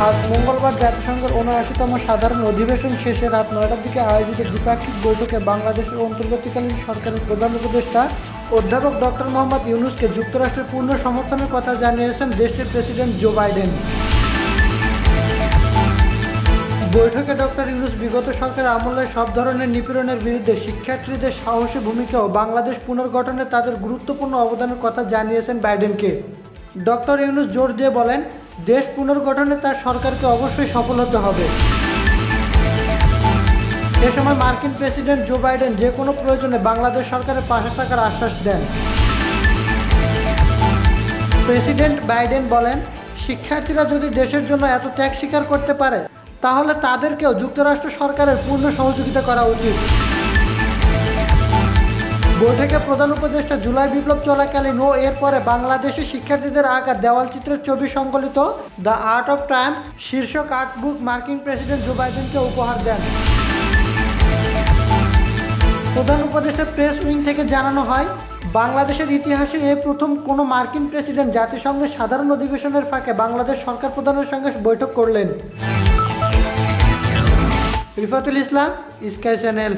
আজ মঙ্গলবার জাতিসংঘের ৭৯তম সাধারণ অধিবেশন শেষে রাত ৯টার দিকে আয়োজিত দ্বিপাক্ষিক বৈঠকে বাংলাদেশের অন্তর্বর্তীকালীন সরকারের প্রধান উপদেষ্টা অধ্যাপক ডক্টর মোহাম্মদ ইউনূসকে যুক্তরাষ্ট্রের পূর্ণ সমর্থনের কথা জানিয়েছেন দেশটির প্রেসিডেন্ট জো বাইডেন। বৈঠকে ডক্টর ইউনূস বিগত সরকারের আমলে সব ধরনের নিপীড়নের বিরুদ্ধে শিক্ষার্থীদের সাহসী ভূমিকা ও বাংলাদেশ পুনর্গঠনে তাদের গুরুত্বপূর্ণ অবদানের কথা জানিয়েছেন বাইডেনকে। ডক্টর ইউনূস জোর দিয়ে বলেন, দেশ পুনর্গঠনে তার সরকারকে অবশ্যই সফল হতে হবে। এ সময় মার্কিন প্রেসিডেন্ট জো বাইডেন যে কোনো প্রয়োজনে বাংলাদেশ সরকারের পাশে থাকার আশ্বাস দেন। প্রেসিডেন্ট বাইডেন বলেন, শিক্ষার্থীরা যদি দেশের জন্য এত ত্যাগ স্বীকার করতে পারে তাহলে তাদেরকেও যুক্তরাষ্ট্র সরকারের পূর্ণ সহযোগিতা করা উচিত। বৈঠকে প্রধান উপদেষ্টা জুলাই বিপ্লব চলাকালীন ও এরপরে বাংলাদেশে শিক্ষার্থীদের আঁকা দেওয়ালচিত্রের ছবি সংকলিত দ্য আর্ট অফ ট্রায়াম্ফ শীর্ষক আর্টবুক মার্কিন প্রেসিডেন্ট জো বাইডেনকে উপহার দেন। প্রধান উপদেষ্টা প্রেস উইং থেকে জানানো হয়, বাংলাদেশের ইতিহাসে এই প্রথম কোনো মার্কিন প্রেসিডেন্ট জাতিসংঘের সাধারণ অধিবেশনের ফাঁকে বাংলাদেশ সরকার প্রধানের সঙ্গে বৈঠক করলেন। রিফাতুল ইসলাম, স্কাই চ্যানেল।